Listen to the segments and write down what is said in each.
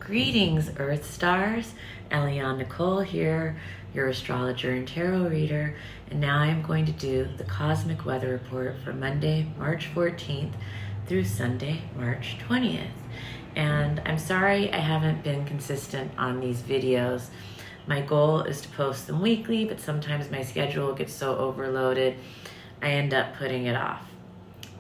Greetings, Earth Stars. Eliane Nicole here, your astrologer and tarot reader, and now I'm going to do the cosmic weather report for Monday, March 14th through Sunday, March 20th. And I'm sorry I haven't been consistent on these videos. My goal is to post them weekly, but sometimes my schedule gets so overloaded, I end up putting it off.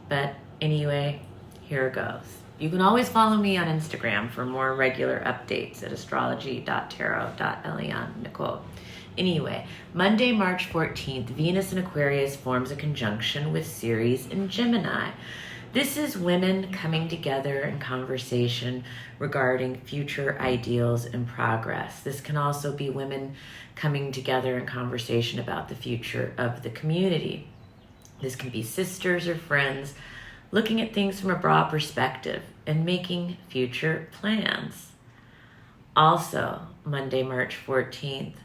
But anyway, here goes. You can always follow me on Instagram for more regular updates at astrology.tarot.eliane.nicole. Anyway, Monday, March 14th, Venus in Aquarius forms a conjunction with Ceres in Gemini. This is women coming together in conversation regarding future ideals and progress. This can also be women coming together in conversation about the future of the community. This can be sisters or friends looking at things from a broad perspective and making future plans. Also, Monday, March 14th,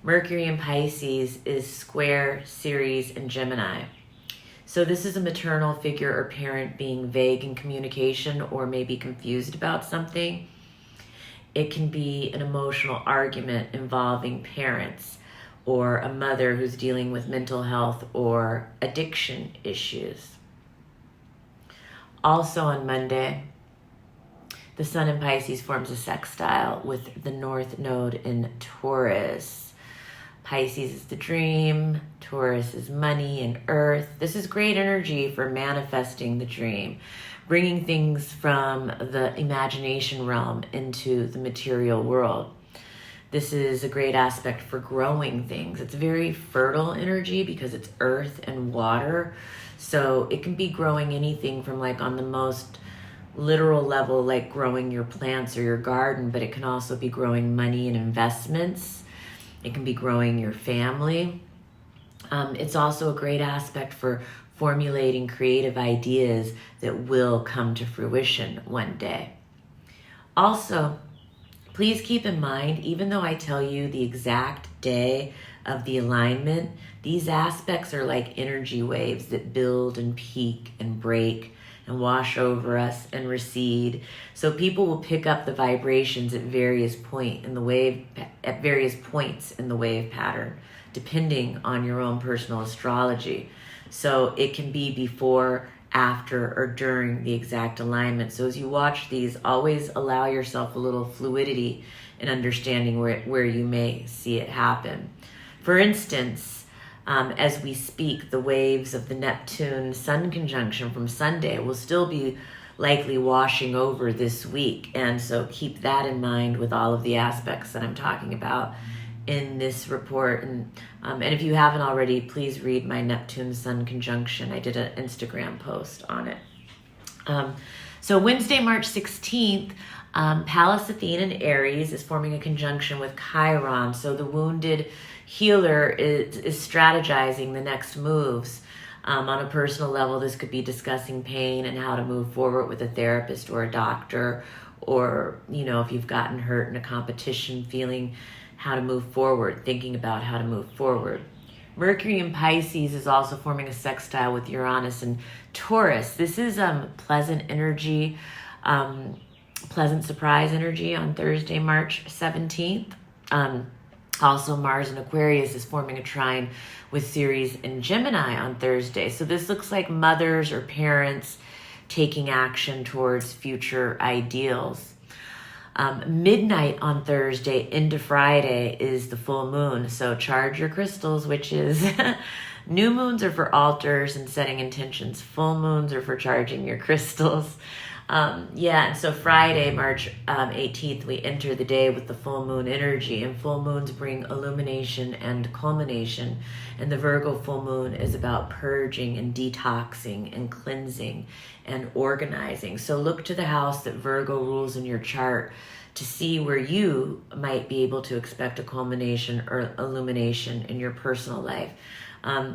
Mercury in Pisces is square Ceres in Gemini. So this is a maternal figure or parent being vague in communication or maybe confused about something. It can be an emotional argument involving parents or a mother who's dealing with mental health or addiction issues. Also on Monday, the Sun in Pisces forms a sextile with the North Node in Taurus. Pisces is the dream, Taurus is money and earth. This is great energy for manifesting the dream, bringing things from the imagination realm into the material world. This is a great aspect for growing things. It's very fertile energy because it's earth and water. So it can be growing anything from like on the most literal level, like growing your plants or your garden, but it can also be growing money and investments. It can be growing your family. It's also a great aspect for formulating creative ideas that will come to fruition one day. Also, please keep in mind, even though I tell you the exact day of the alignment, these aspects are like energy waves that build and peak and break and wash over us and recede. So people will pick up the vibrations at various points in the wave pattern, depending on your own personal astrology. So it can be before, after, or during the exact alignment. So as you watch these, always allow yourself a little fluidity in understanding where you may see it happen. For instance, as we speak, the waves of the Neptune-Sun conjunction from Sunday will still be likely washing over this week. And so keep that in mind with all of the aspects that I'm talking about in this report. And if you haven't already, please read my Neptune-Sun conjunction. I did an Instagram post on it. So Wednesday, March 16th, Pallas Athene in Aries is forming a conjunction with Chiron. So the wounded healer is strategizing the next moves. On a personal level, this could be discussing pain and how to move forward with a therapist or a doctor, or, if you've gotten hurt in a competition, feeling how to move forward, thinking about how to move forward. Mercury in Pisces is also forming a sextile with Uranus and Taurus. This is pleasant energy, pleasant surprise energy on Thursday, March 17th. Also, Mars in Aquarius is forming a trine with Ceres in Gemini on Thursday. So this looks like mothers or parents taking action towards future ideals. Midnight on Thursday into Friday is the full moon. So charge your crystals, witches. New moons are for altars and setting intentions. Full moons are for charging your crystals. And so Friday, March 18th, we enter the day with the full moon energy, and full moons bring illumination and culmination. And the Virgo full moon is about purging and detoxing and cleansing and organizing. So look to the house that Virgo rules in your chart to see where you might be able to expect a culmination or illumination in your personal life.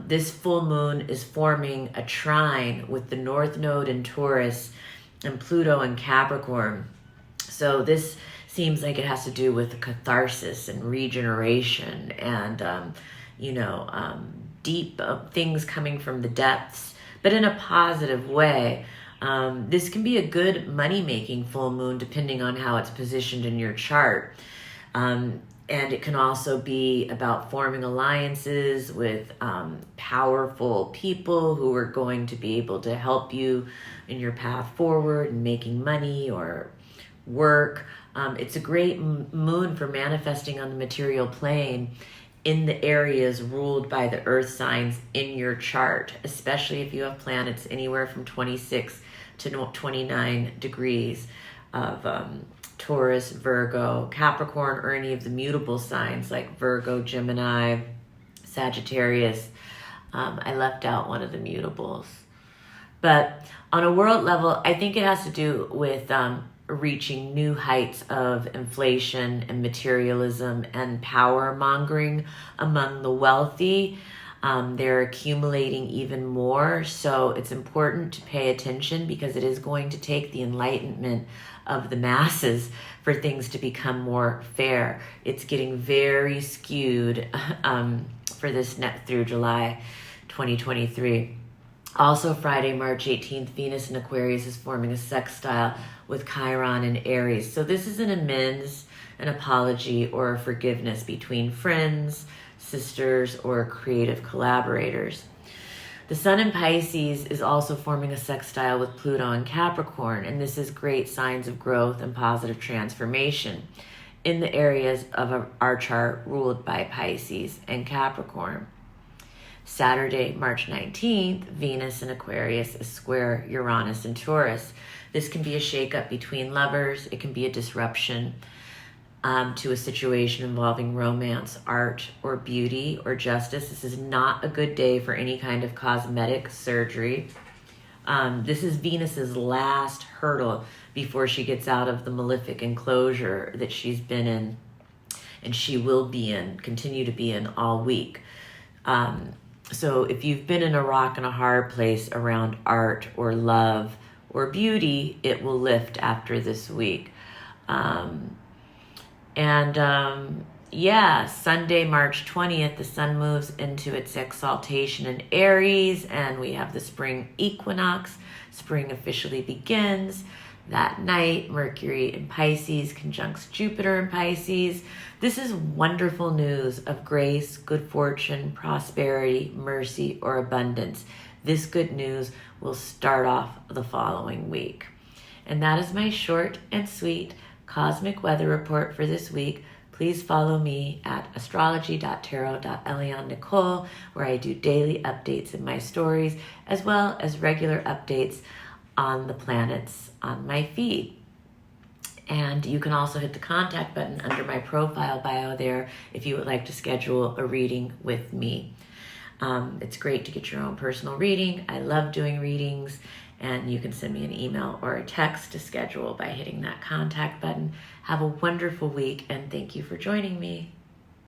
This full moon is forming a trine with the North Node in Taurus and Pluto in Capricorn. So this seems like it has to do with catharsis and regeneration and, deep things coming from the depths, but in a positive way. This can be a good money-making full moon depending on how it's positioned in your chart. And it can also be about forming alliances with powerful people who are going to be able to help you in your path forward and making money or work. It's a great moon for manifesting on the material plane in the areas ruled by the earth signs in your chart, especially if you have planets anywhere from 26 to 29 degrees of Taurus, Virgo, Capricorn, or any of the mutable signs like Virgo, Gemini, Sagittarius. I left out one of the mutables. But on a world level, I think it has to do with reaching new heights of inflation and materialism and power mongering among the wealthy. They're accumulating even more. So it's important to pay attention because it is going to take the enlightenment of the masses for things to become more fair. It's getting very skewed for this net through July 2023. Also, Friday, March 18th, Venus in Aquarius is forming a sextile with Chiron in Aries. So this is an amends, an apology, or a forgiveness between friends, sisters, or creative collaborators. The Sun in Pisces is also forming a sextile with Pluto in Capricorn, and this is great signs of growth and positive transformation in the areas of our chart ruled by Pisces and Capricorn. Saturday, March 19th, Venus in Aquarius is square Uranus in Taurus. This can be a shakeup between lovers. It can be a disruption to a situation involving romance, art, or beauty, or justice. This is not a good day for any kind of cosmetic surgery. This is Venus's last hurdle before she gets out of the malefic enclosure that she's been in, and she will be in, continue to be in all week. So if you've been in a rock and a hard place around art or love or beauty, it will lift after this week. Sunday, March 20th, the sun moves into its exaltation in Aries, and we have the spring equinox. Spring officially begins. That night, Mercury in Pisces conjuncts Jupiter in Pisces. This is wonderful news of grace, good fortune, prosperity, mercy, or abundance. This good news will start off the following week. And that is my short and sweet cosmic weather report for this week. Please follow me at astrology.tarot.eliannicole, where I do daily updates in my stories, as well as regular updates on the planets on my feed. And you can also hit the contact button under my profile bio there if you would like to schedule a reading with me. It's great to get your own personal reading. I love doing readings, and you can send me an email or a text to schedule by hitting that contact button. Have a wonderful week, and thank you for joining me.